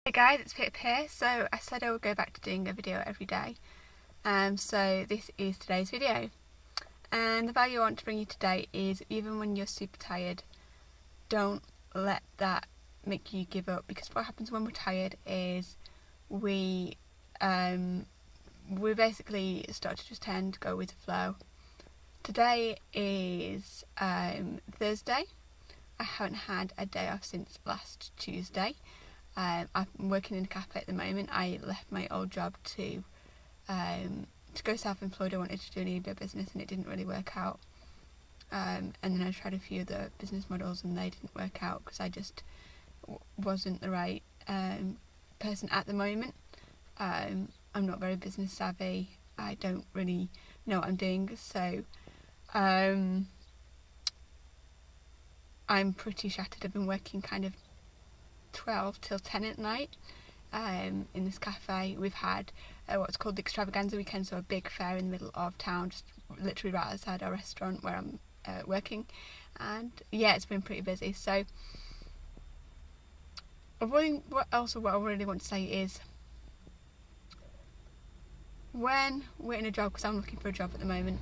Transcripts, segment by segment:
Hey guys, it's Pip here. So I said I would go back to doing a video every day. So this is today's video. And the value I want to bring you today is even when you're super tired, don't let that make you give up, because what happens when we're tired is we basically start to just tend to go with the flow. Today is Thursday. I haven't had a day off since last Tuesday. I'm working in a cafe at the moment. I left my old job to go self-employed. I wanted to do an eBay business and it didn't really work out. And then I tried a few other business models and they didn't work out because I just wasn't the right person at the moment. I'm not very business savvy. I don't really know what I'm doing, so I'm pretty shattered. I've been working kind of 12 till 10 at night in this cafe. We've had what's called the extravaganza weekend, so a big fair in the middle of town, just literally right outside our restaurant where I'm working, and yeah, it's been pretty busy. So what I really want to say is, when we're in a job, because I'm looking for a job at the moment,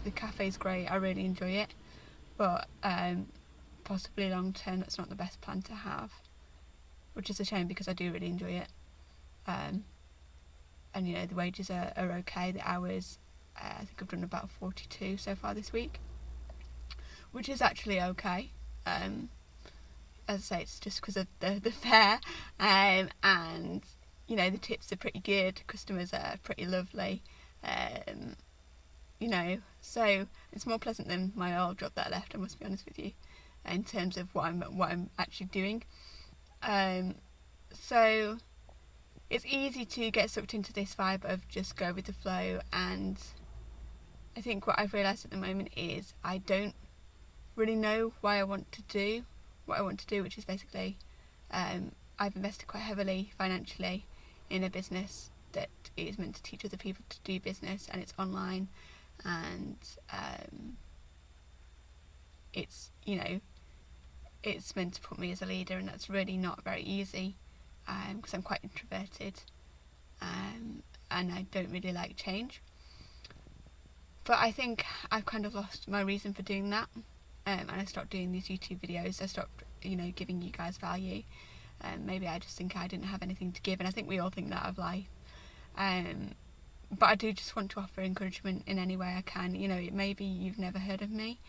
the cafe's great, I really enjoy it, but possibly long term that's not the best plan to have, which is a shame because I do really enjoy it. And you know, the wages are okay. The hours, I think I've done about 42 so far this week, which is actually okay. As I say, it's just because of the fare, and you know, the tips are pretty good, customers are pretty lovely, you know, so it's more pleasant than my old job that I left, I must be honest with you, in terms of what I'm actually doing. So it's easy to get sucked into this vibe of just go with the flow, and I think what I've realised at the moment is I don't really know what I want to do, which is basically I've invested quite heavily financially in a business that is meant to teach other people to do business, and it's online, and it's, you know, it's meant to put me as a leader, and that's really not very easy because I'm quite introverted, and I don't really like change. But I think I've kind of lost my reason for doing that, and I stopped doing these YouTube videos. I stopped, you know, giving you guys value. Maybe I just think I didn't have anything to give, and I think we all think that of life. But I do just want to offer encouragement in any way I can. You know, maybe you've never heard of me.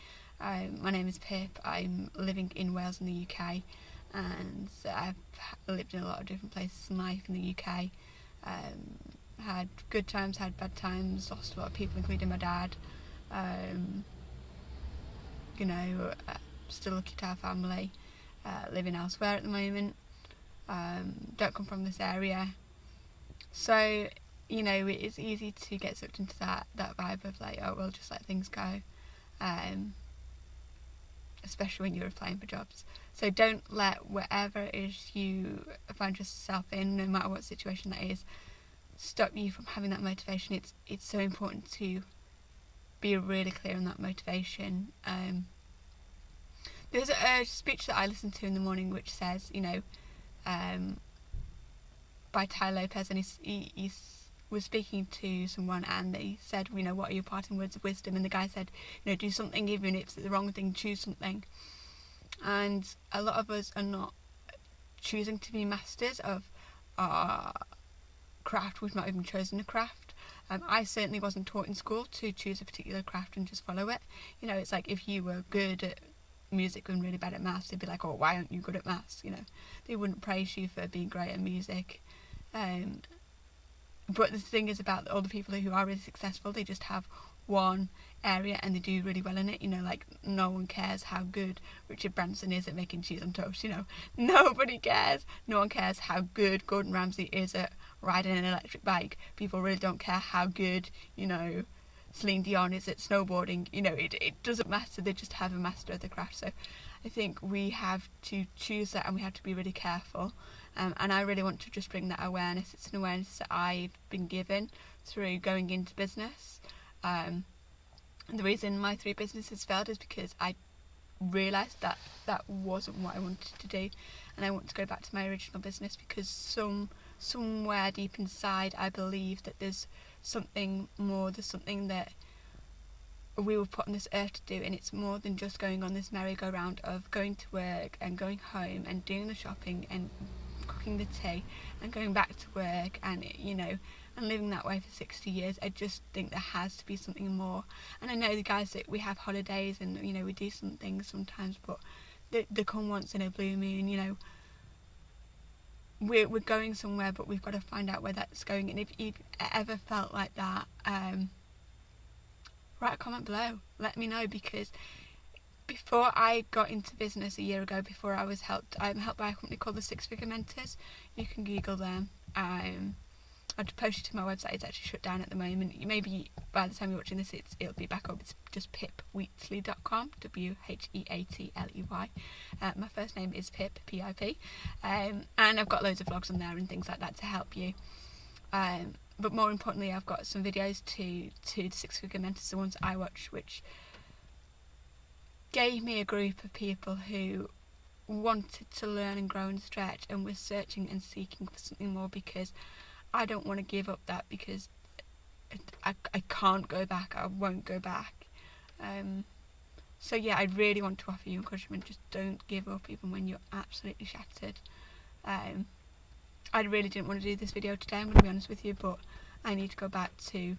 My name is Pip. I'm living in Wales in the UK, and I've lived in a lot of different places in life in the UK. Had good times, had bad times, lost a lot of people, including my dad. You know, still lucky to have family. Living elsewhere at the moment. Don't come from this area, so you know, it's easy to get sucked into that vibe of like, oh, we'll just let things go, especially when you're applying for jobs. So don't let whatever it is you find yourself in, no matter what situation that is, stop you from having that motivation. It's so important to be really clear on that motivation. There's a speech that I listen to in the morning which says, you know, by Tai Lopez, and he was speaking to someone, and they said, you know, what are your parting words of wisdom? And the guy said, you know, do something, even if it's the wrong thing, choose something. And a lot of us are not choosing to be masters of our craft. We've not even chosen a craft. I certainly wasn't taught in school to choose a particular craft and just follow it. You know, it's like if you were good at music and really bad at maths, they'd be like, oh, why aren't you good at maths? You know, they wouldn't praise you for being great at music. But the thing is about all the people who are really successful, they just have one area and they do really well in it. You know, like, no one cares how good Richard Branson is at making cheese on toast. You know, nobody cares. No one cares how good Gordon Ramsay is at riding an electric bike. People really don't care how good, you know, Celine Dion is at snowboarding. You know, it doesn't matter. They just have a master of the craft. So I think we have to choose that, and we have to be really careful. And I really want to just bring that awareness. It's an awareness that I've been given through going into business. And the reason my 3 businesses failed is because I realised that that wasn't what I wanted to do, and I want to go back to my original business because somewhere deep inside I believe that there's something more, there's something that we were put on this earth to do, and it's more than just going on this merry-go-round of going to work and going home and doing the shopping and cooking the tea and going back to work and and living that way for 60 years. I just think there has to be something more. And I know the guys that we have holidays and we do some things sometimes, but they come once in a blue moon. We're going somewhere, but we've got to find out where that's going. And if you've ever felt like that, write a comment below, let me know, because before I got into business a year ago, before I'm helped by a company called the Six Figure Mentors. You can Google them. I'd post it to my website. It's actually shut down at the moment. Maybe by the time you're watching this, it'll be back up. It's just pipwheatley.com, WHEATLEY. My first name is Pip, P-I-P, and I've got loads of vlogs on there and things like that to help you. But more importantly, I've got some videos to the Six Figure Mentors, the ones I watch, which gave me a group of people who wanted to learn and grow and stretch and were searching and seeking for something more, because I don't want to give up that, because I can't go back, I won't go back. So yeah, I really want to offer you encouragement. Just don't give up even when you're absolutely shattered. I really didn't want to do this video today, I'm going to be honest with you, but I need to go back to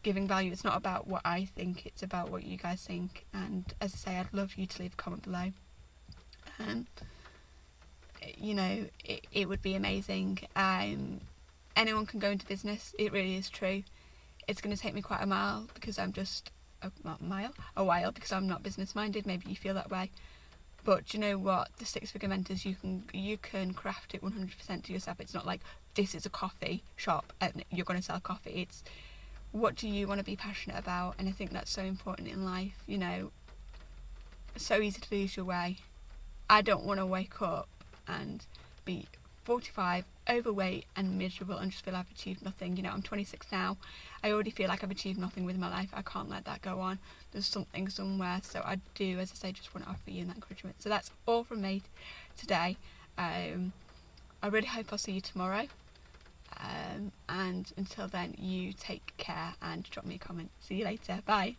giving value. It's not about what I think, it's about what you guys think. And as I say, I'd love you to leave a comment below. It would be amazing. Anyone can go into business, it really is true. It's going to take me quite a while because I'm because I'm not business minded. Maybe you feel that way. But you know what? The Six Figure Mentors, you can craft it 100% to yourself. It's not like this is a coffee shop and you're going to sell coffee. It's what do you want to be passionate about? And I think that's so important in life. It's so easy to lose your way. I don't want to wake up and be 45, overweight and miserable and just feel I've achieved nothing. I'm 26 now. I already feel like I've achieved nothing with my life. I can't let that go on. There's something somewhere. So I do, as I say, just want to offer you that encouragement. So that's all from me today. I really hope I'll see you tomorrow. And until then, you take care and drop me a comment. See you later. Bye.